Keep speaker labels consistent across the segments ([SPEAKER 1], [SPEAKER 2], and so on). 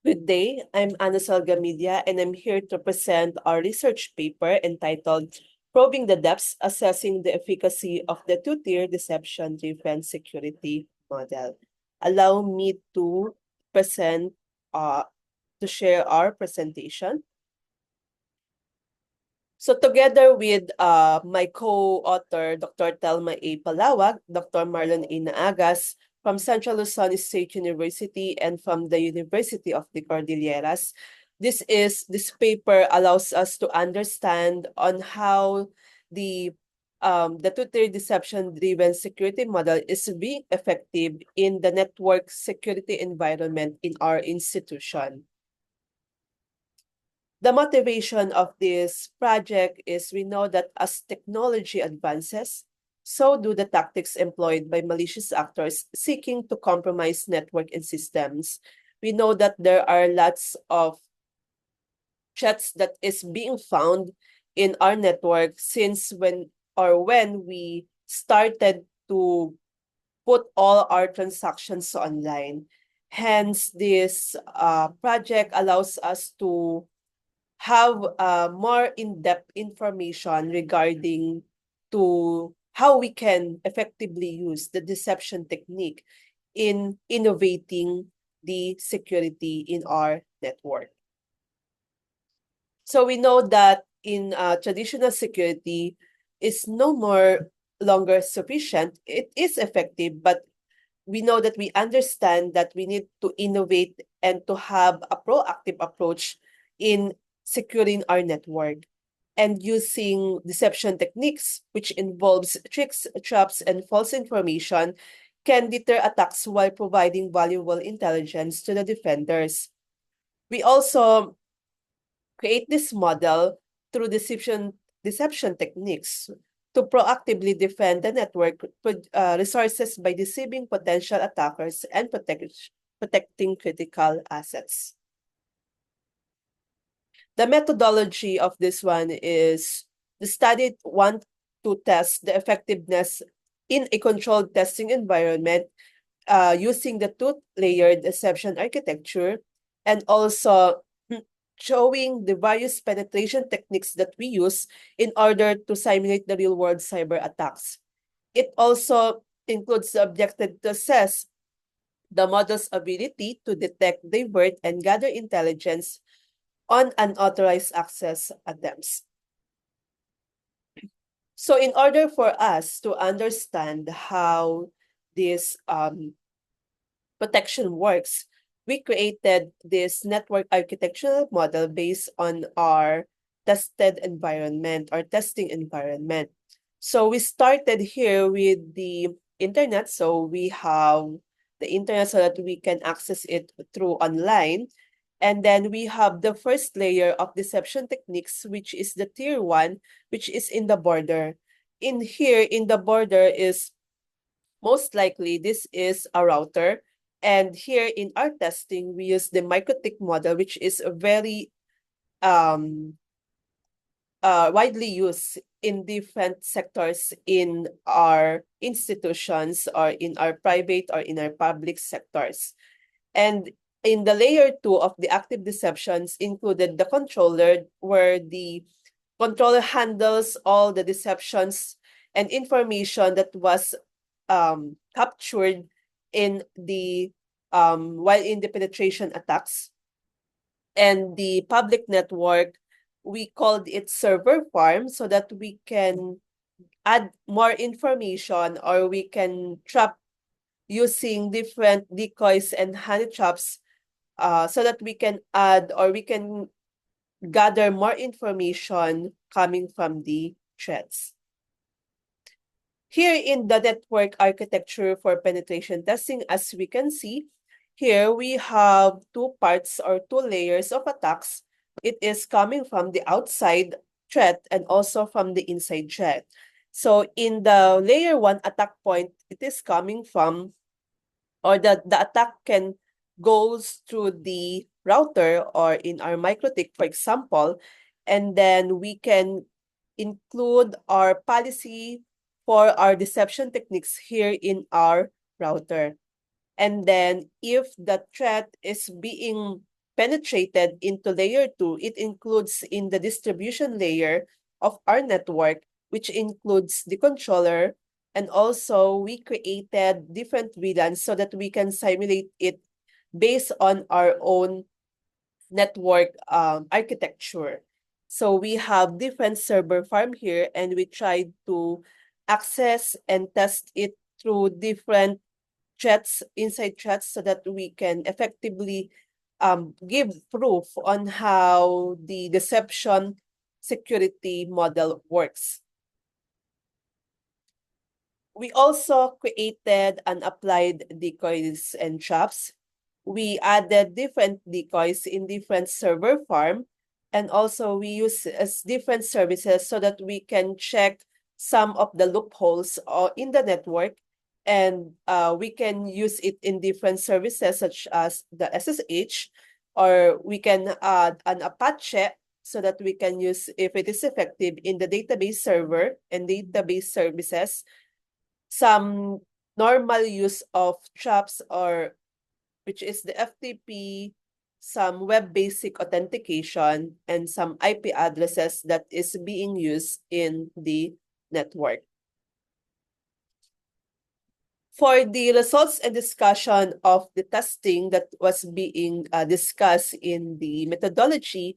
[SPEAKER 1] Good day, I'm Ana Salgamidia, and I'm here to present our research paper entitled Probing the Depths, Assessing the Efficacy of the Two-Tier Deception-Driven Security Model. Allow me to present, to share our presentation. So together with my co-author, Dr. Telma A. Palawag, Dr. Marlon A. Naagas, from Central Luzon State University and from the University of the Cordilleras, this paper allows us to understand on how the two-tier deception-driven security model is being effective in the network security environment in our institution. The motivation of this project is we know that as technology advances, so do the tactics employed by malicious actors seeking to compromise network and systems. We know that there are lots of threats that is being found in our network since when we started to put all our transactions online. Hence, this project allows us to have more in-depth information regarding to how we can effectively use the deception technique in innovating the security in our network. So we know that in traditional security is no more longer sufficient. It is effective, but we know that we understand that we need to innovate and to have a proactive approach in securing our network and using deception techniques, which involves tricks, traps, and false information, can deter attacks while providing valuable intelligence to the defenders. We also create this model through deception techniques to proactively defend the network resources by deceiving potential attackers and protecting critical assets. The methodology of this one is the study want to test the effectiveness in a controlled testing environment using the two-layered deception architecture and also showing the various penetration techniques that we use in order to simulate the real-world cyber attacks. It also includes the objective to assess the model's ability to detect, divert, and gather intelligence on unauthorized access attempts. So in order for us to understand how this protection works, we created this network architectural model based on our tested environment or testing environment. So we started here with the internet. So we have the internet so that we can access it through online. And then we have the first layer of deception techniques, which is the tier 1, which is in the border. In here, in the border is most likely this is a router. And here in our testing, we use the MikroTik model, which is a very widely used in different sectors in our institutions or in our private or in our public sectors. And in the layer 2 of the active deceptions included the controller, where the controller handles all the deceptions and information that was captured in the while in the penetration attacks. And the public network, we called it server farm so that we can add more information or we can trap using different decoys and honey traps so that we can add or we can gather more information coming from the threats. Here in the network architecture for penetration testing, as we can see, here we have two parts or two layers of attacks. It is coming from the outside threat and also from the inside threat. So in the layer 1 attack point, it is coming from, or the attack can goes through the router or in our MikroTik, for example, and then we can include our policy for our deception techniques here in our router. And then if the threat is being penetrated into layer 2, it includes in the distribution layer of our network, which includes the controller, and also we created different VLANs so that we can simulate it based on our own network architecture. So we have different server farm here, and we tried to access and test it through different threats, inside threats, so that we can effectively give proof on how the deception security model works. We also created and applied decoys and traps. We added different decoys in different server farm, and also we use as different services so that we can check some of the loopholes in the network, and we can use it in different services such as the SSH, or we can add an Apache so that we can use if it is effective in the database server and database services, some normal use of traps, or which is the FTP, some web basic authentication, and some IP addresses that is being used in the network. For the results and discussion of the testing that was being discussed in the methodology,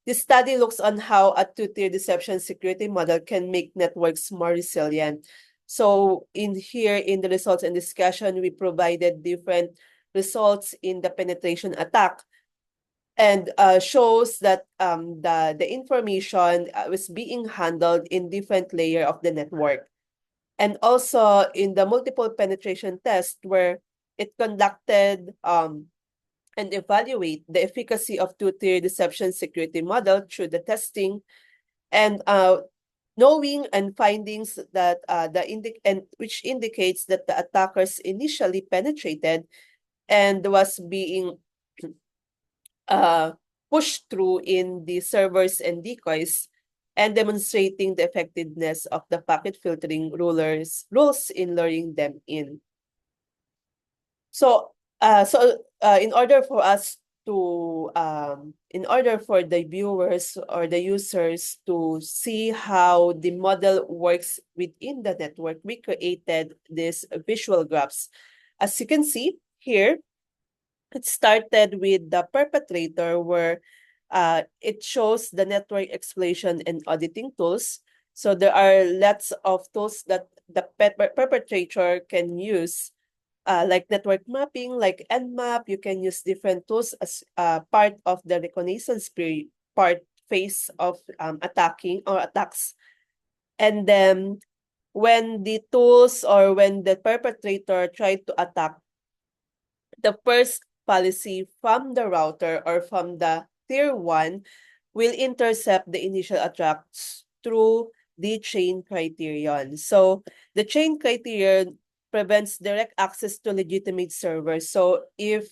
[SPEAKER 1] this study looks on how a two-tier deception security model can make networks more resilient. So in here, in the results and discussion, we provided different results in the penetration attack, and shows that the information was being handled in different layer of the network. And also in the multiple penetration test, where it conducted and evaluate the efficacy of two-tier deception security model through the testing, and knowing and findings that which indicates that the attackers initially penetrated and was being pushed through in the servers and decoys, and demonstrating the effectiveness of the packet filtering rules in luring them in. So in order for us to in order for the viewers or the users to see how the model works within the network, we created these visual graphs. As you can see here, it started with the perpetrator, where it shows the network exploration and auditing tools. So there are lots of tools that the perpetrator can use, like network mapping, like Nmap. You can use different tools as part of the reconnaissance phase of attacking or attacks. And then when the tools or when the perpetrator tried to attack, the first policy from the router or from the tier 1 will intercept the initial attacks through the chain criterion. So the chain criterion prevents direct access to legitimate servers. So if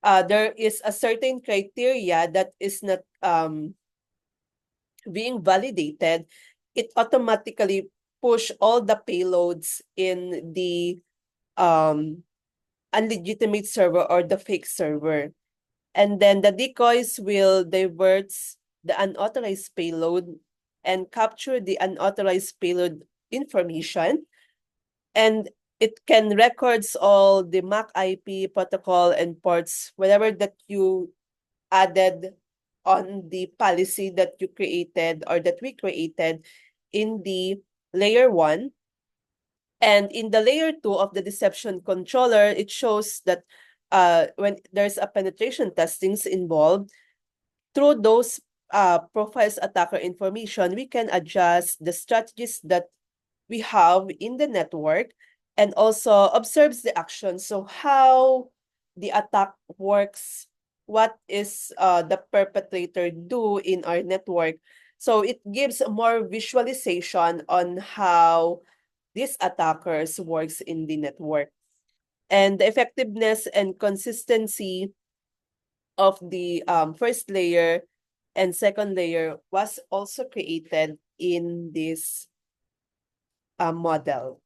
[SPEAKER 1] there is a certain criteria that is not being validated, it automatically push all the payloads in the unlegitimate server or the fake server. And then the decoys will divert the unauthorized payload and capture the unauthorized payload information. And it can records all the MAC IP protocol and ports, whatever that you added on the policy that you created or that we created in the layer 1. And in the layer 2 of the deception controller, it shows that when there's a penetration testings involved, through those profiles attacker information, we can adjust the strategies that we have in the network, and also observes the action. So how the attack works, what is the perpetrator do in our network. So it gives more visualization on how these attackers works in the network. And the effectiveness and consistency of the first layer and second layer was also created in this model.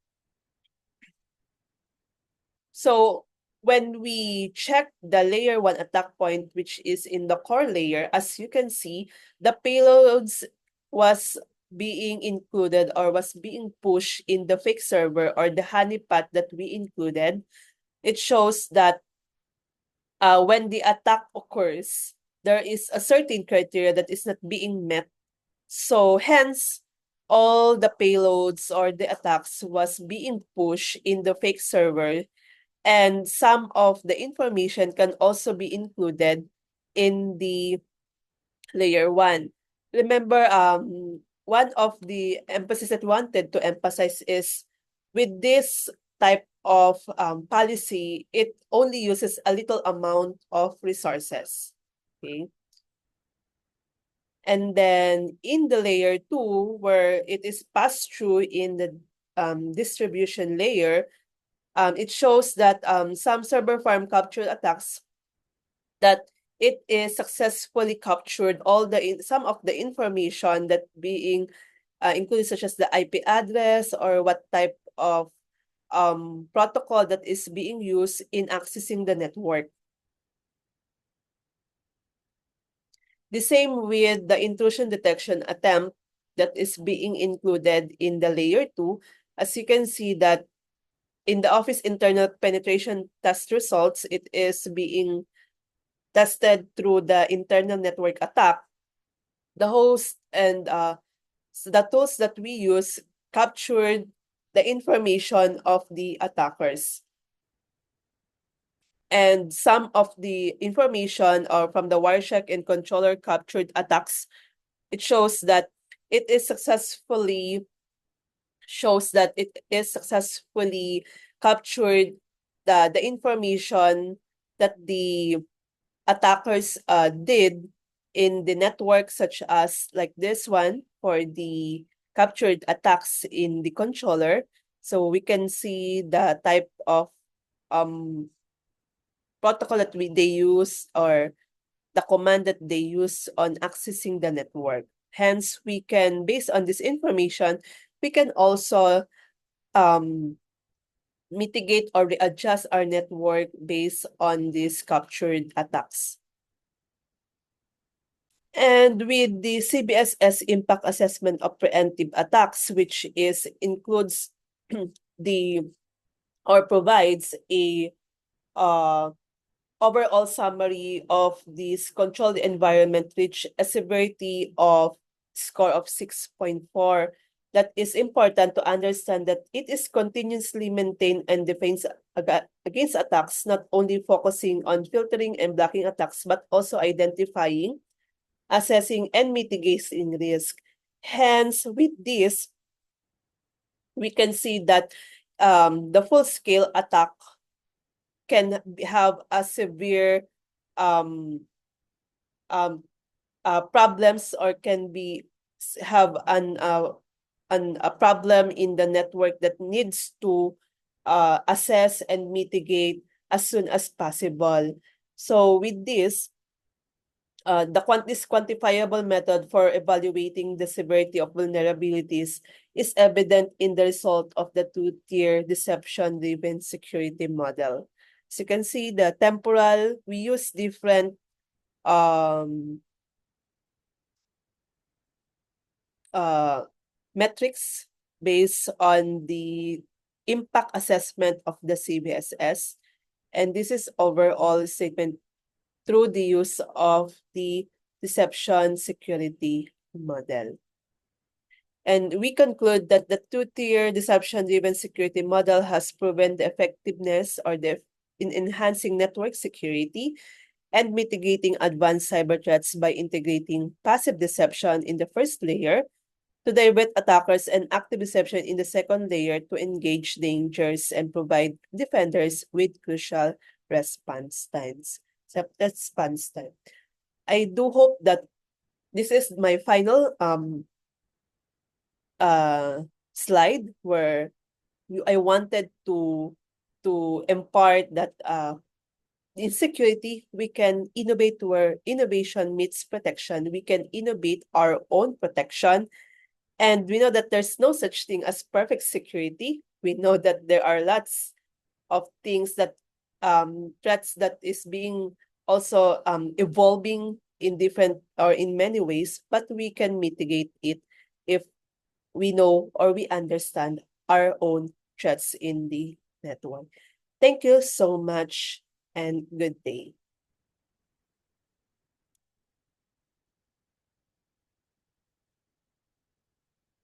[SPEAKER 1] So when we check the layer 1 attack point, which is in the core layer, as you can see, the payloads was being included or was being pushed in the fake server or the honeypot that we included. It shows that when the attack occurs, there is a certain criteria that is not being met. So hence, all the payloads or the attacks was being pushed in the fake server, and some of the information can also be included in the layer 1. Remember, one of the emphasis that we wanted to emphasize is with this type of policy, it only uses a little amount of resources. Okay. And then in the layer 2, where it is passed through in the distribution layer, it shows that some server farm capture attacks that it is successfully captured all the some of the information that being included, such as the IP address or what type of protocol that is being used in accessing the network. The same with the intrusion detection attempt that is being included in the layer 2. As you can see that in the Office internal penetration test results, it is being tested through the internal network attack. The host and the tools that we use captured the information of the attackers. And some of the information from the Wireshark and controller captured attacks, it shows that it is successfully captured the information that the attackers did in the network, such as like this one for the captured attacks in the controller. So we can see the type of protocol that they use or the command that they use on accessing the network. Hence, we can, based on this information, we can also mitigate or readjust our network based on these captured attacks. And with the CBSS impact assessment of preemptive attacks, which includes the or provides a overall summary of this controlled environment, reach a severity of score of 6.4. That is important to understand that it is continuously maintained and defends against attacks, not only focusing on filtering and blocking attacks, but also identifying, assessing, and mitigating risk. Hence, with this, we can see that the full-scale attack can have a severe problems, or can have a problem in the network that needs to assess and mitigate as soon as possible. So with this, this quantifiable method for evaluating the severity of vulnerabilities is evident in the result of the two-tier deception-driven security model. As you can see, the temporal, we use different metrics based on the impact assessment of the CBSS. And this is overall statement through the use of the deception security model. And we conclude that the two-tier deception-driven security model has proven the effectiveness in enhancing network security and mitigating advanced cyber threats by integrating passive deception in the first layer to divert attackers and active deception in the second layer to engage dangers and provide defenders with crucial response times. I do hope that this is my final slide where I wanted to impart that in security, we can innovate where innovation meets protection. We can innovate our own protection. And we know that there's no such thing as perfect security. We know that there are lots of things that threats that is being also evolving in different or in many ways, but we can mitigate it if we know or we understand our own threats in the network. Thank you so much and good day.